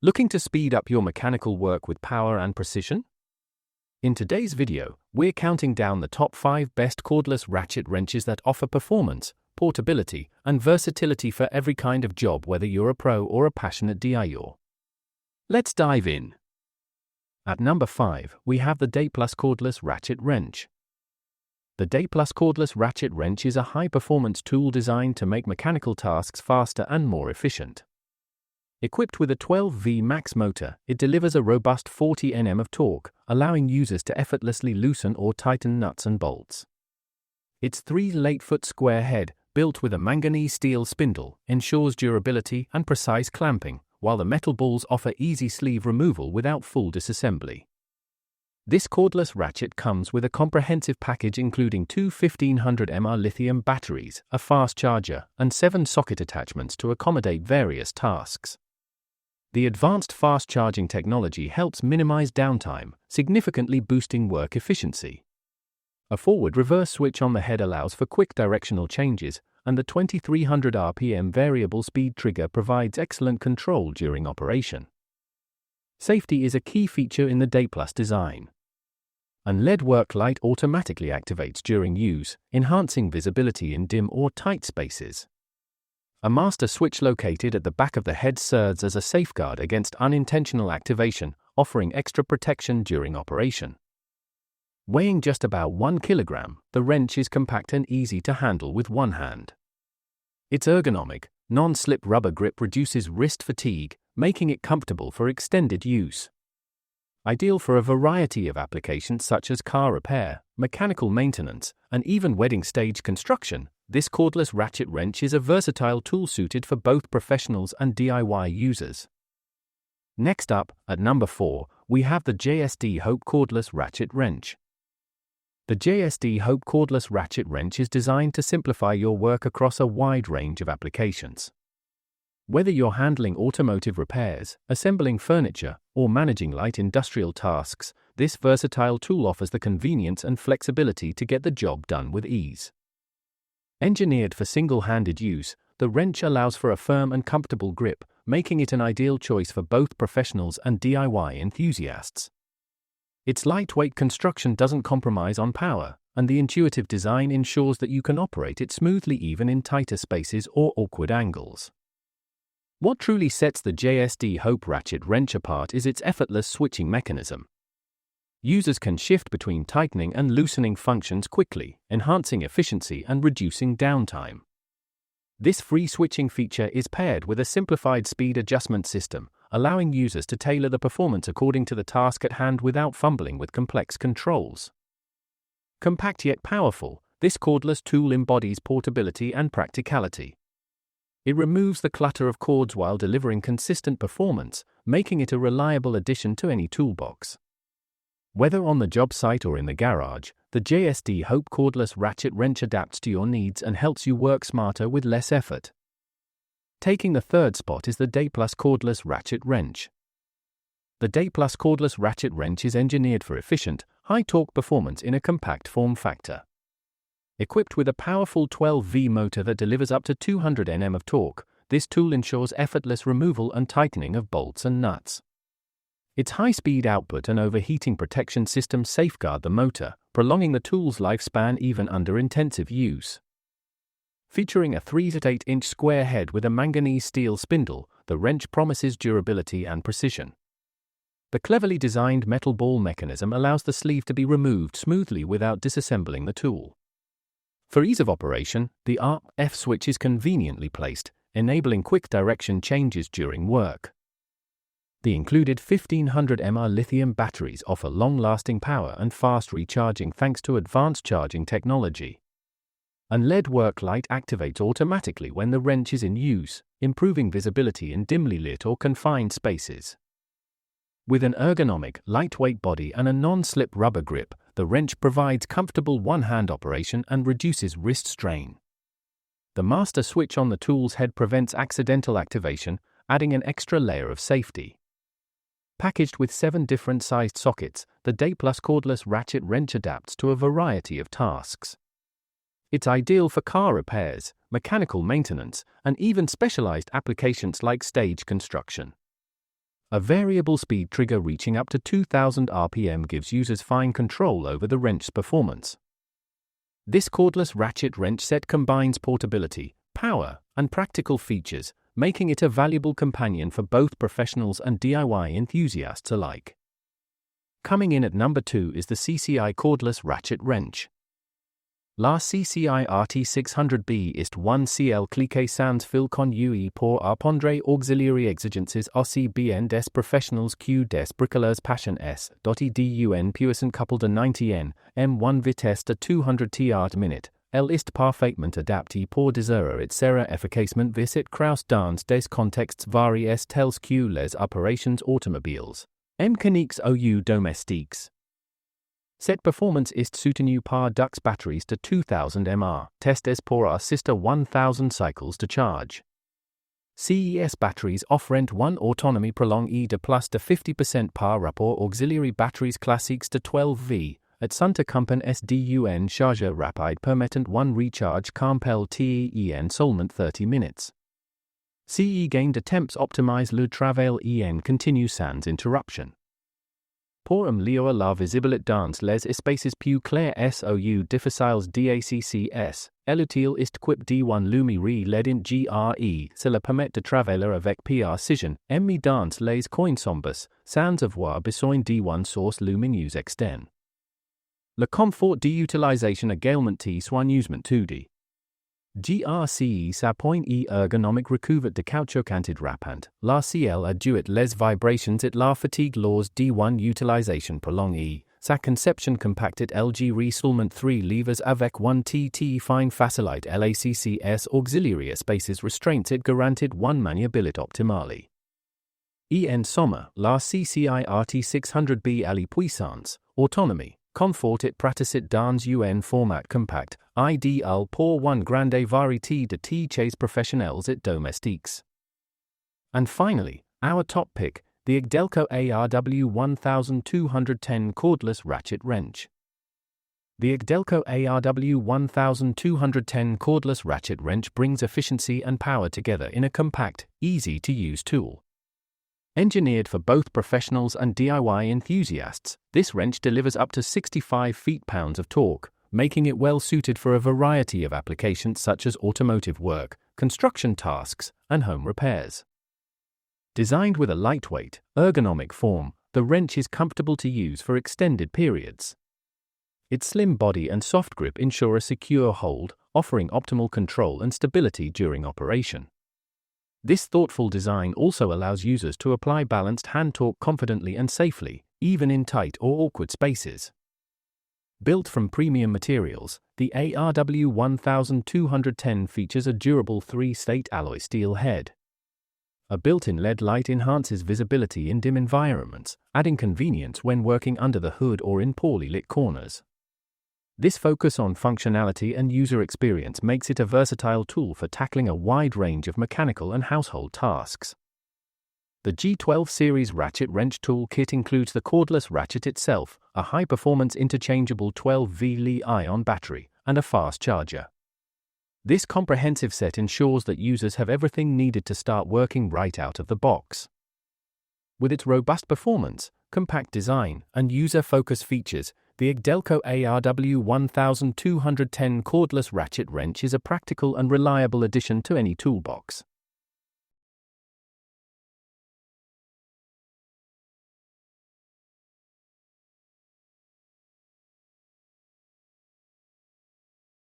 Looking to speed up your mechanical work with power and precision? In today's video, we're counting down the top 5 best cordless ratchet wrenches that offer performance, portability, and versatility for every kind of job, whether you're a pro or a passionate DIYer. Let's dive in. At number 5, we have the Dayplus Cordless Ratchet Wrench. The Dayplus Cordless Ratchet Wrench is a high-performance tool designed to make mechanical tasks faster and more efficient. Equipped with a 12V max motor, it delivers a robust 40 Nm of torque, allowing users to effortlessly loosen or tighten nuts and bolts. Its 3-8-foot square head, built with a manganese steel spindle, ensures durability and precise clamping, while the metal balls offer easy sleeve removal without full disassembly. This cordless ratchet comes with a comprehensive package including two 1500 mAh lithium batteries, a fast charger, and 7 socket attachments to accommodate various tasks. The advanced fast charging technology helps minimize downtime, significantly boosting work efficiency. A forward-reverse switch on the head allows for quick directional changes, and the 2300 RPM variable speed trigger provides excellent control during operation. Safety is a key feature in the Dayplus design. An LED work light automatically activates during use, enhancing visibility in dim or tight spaces. A master switch located at the back of the head serves as a safeguard against unintentional activation, offering extra protection during operation. Weighing just about 1 kilogram, the wrench is compact and easy to handle with one hand. Its ergonomic, non-slip rubber grip reduces wrist fatigue, making it comfortable for extended use. Ideal for a variety of applications such as car repair, mechanical maintenance, and even wedding stage construction, this cordless ratchet wrench is a versatile tool suited for both professionals and DIY users. Next up, at number 4, we have the Jsd-Hope Cordless Ratchet Wrench. The Jsd-Hope Cordless Ratchet Wrench is designed to simplify your work across a wide range of applications. Whether you're handling automotive repairs, assembling furniture, or managing light industrial tasks, this versatile tool offers the convenience and flexibility to get the job done with ease. Engineered for single-handed use, the wrench allows for a firm and comfortable grip, making it an ideal choice for both professionals and DIY enthusiasts. Its lightweight construction doesn't compromise on power, and the intuitive design ensures that you can operate it smoothly even in tighter spaces or awkward angles. What truly sets the Jsd-Hope ratchet wrench apart is its effortless switching mechanism. Users can shift between tightening and loosening functions quickly, enhancing efficiency and reducing downtime. This free switching feature is paired with a simplified speed adjustment system, allowing users to tailor the performance according to the task at hand without fumbling with complex controls. Compact yet powerful, this cordless tool embodies portability and practicality. It removes the clutter of cords while delivering consistent performance, making it a reliable addition to any toolbox. Whether on the job site or in the garage, the Jsd-Hope Cordless Ratchet Wrench adapts to your needs and helps you work smarter with less effort. Taking the third spot is the Dayplus Cordless Ratchet Wrench. The Dayplus Cordless Ratchet Wrench is engineered for efficient, high-torque performance in a compact form factor. Equipped with a powerful 12V motor that delivers up to 200 Nm of torque, this tool ensures effortless removal and tightening of bolts and nuts. Its high-speed output and overheating protection system safeguard the motor, prolonging the tool's lifespan even under intensive use. Featuring a 3-8-inch square head with a manganese steel spindle, the wrench promises durability and precision. The cleverly designed metal ball mechanism allows the sleeve to be removed smoothly without disassembling the tool. For ease of operation, the RF switch is conveniently placed, enabling quick direction changes during work. The included 1500 mAh lithium batteries offer long-lasting power and fast recharging thanks to advanced charging technology. An LED work light activates automatically when the wrench is in use, improving visibility in dimly lit or confined spaces. With an ergonomic, lightweight body and a non-slip rubber grip, the wrench provides comfortable one-hand operation and reduces wrist strain. The master switch on the tool's head prevents accidental activation, adding an extra layer of safety. Packaged with 7 different sized sockets, the Dayplus Cordless Ratchet Wrench adapts to a variety of tasks. It's ideal for car repairs, mechanical maintenance, and even specialized applications like stage construction. A variable speed trigger reaching up to 2000 RPM gives users fine control over the wrench's performance. This cordless ratchet wrench set combines portability, power, and practical features, making it a valuable companion for both professionals and DIY enthusiasts alike. Coming in at number 2 is the Seesii cordless ratchet wrench. La Seesii RT600B ist 1 cliquet sans fil con UE pour apprendre auxiliary exigences aussi bien des professionnels que des bricoleurs passionnés. Edun puissant couple de 90 M1 vitesse de 200 t/min. Elle ist parfaitement adaptée pour désirer et sera efficacement visit kraus dans des contextes variés tels que les operations automobiles. Mécaniques ou domestiques. Cette performance ist soutenu par Dux batteries to 2000 mAh, testes pour assister 1000 cycles to charge. CES batteries offrent one autonomy prolongée de plus de 50% par rapport auxiliary batteries classiques de 12V, et sont accompagnées d'un chargeur rapide permettant one recharge compel en seulement 30 minutes. Ce gain de temps optimise le travail en continu sans interruption. Pour améliorer la visibilité dans les espaces plus clairs ou difficiles d'ACCS, l'outil est équipé d'1 lumière LED GRE, cela permet de travailler avec précision, mais dans les coins sombres, sans avoir besoin d'1 source lumineuse externe. Le confort d'utilisation également soigneusement tout. GRCE s'appoint ergonomique recouvert de caoutchouc antidrapant, la ciel adduit les vibrations et la fatigue lors d'1 utilisation prolongée, sa conception compacte LG seulement 3 levers avec 1 TT fine facilite LACCS auxiliary spaces restraints it garanted 1 maniabilité optimale. En somme, la Seesii RT600B à la puissance, autonomie, confort et praticité dans un format compact, idéal pour une grande variété de tâches professionnelles et domestiques. And finally, our top pick, the Acdelco ARW1210 cordless ratchet wrench. The Acdelco ARW1210 cordless ratchet wrench brings efficiency and power together in a compact, easy-to-use tool. Engineered for both professionals and DIY enthusiasts, this wrench delivers up to 65 feet-pounds of torque, making it well suited for a variety of applications such as automotive work, construction tasks, and home repairs. Designed with a lightweight, ergonomic form, the wrench is comfortable to use for extended periods. Its slim body and soft grip ensure a secure hold, offering optimal control and stability during operation. This thoughtful design also allows users to apply balanced hand torque confidently and safely, even in tight or awkward spaces. Built from premium materials, the ARW1210 features a durable 3-state alloy steel head. A built-in LED light enhances visibility in dim environments, adding convenience when working under the hood or in poorly lit corners. This focus on functionality and user experience makes it a versatile tool for tackling a wide range of mechanical and household tasks. The G12 series ratchet wrench tool kit includes the cordless ratchet itself, a high-performance interchangeable 12V Li-ion battery, and a fast charger. This comprehensive set ensures that users have everything needed to start working right out of the box. With its robust performance, compact design, and user-focused features, the Acdelco ARW1210 cordless ratchet wrench is a practical and reliable addition to any toolbox.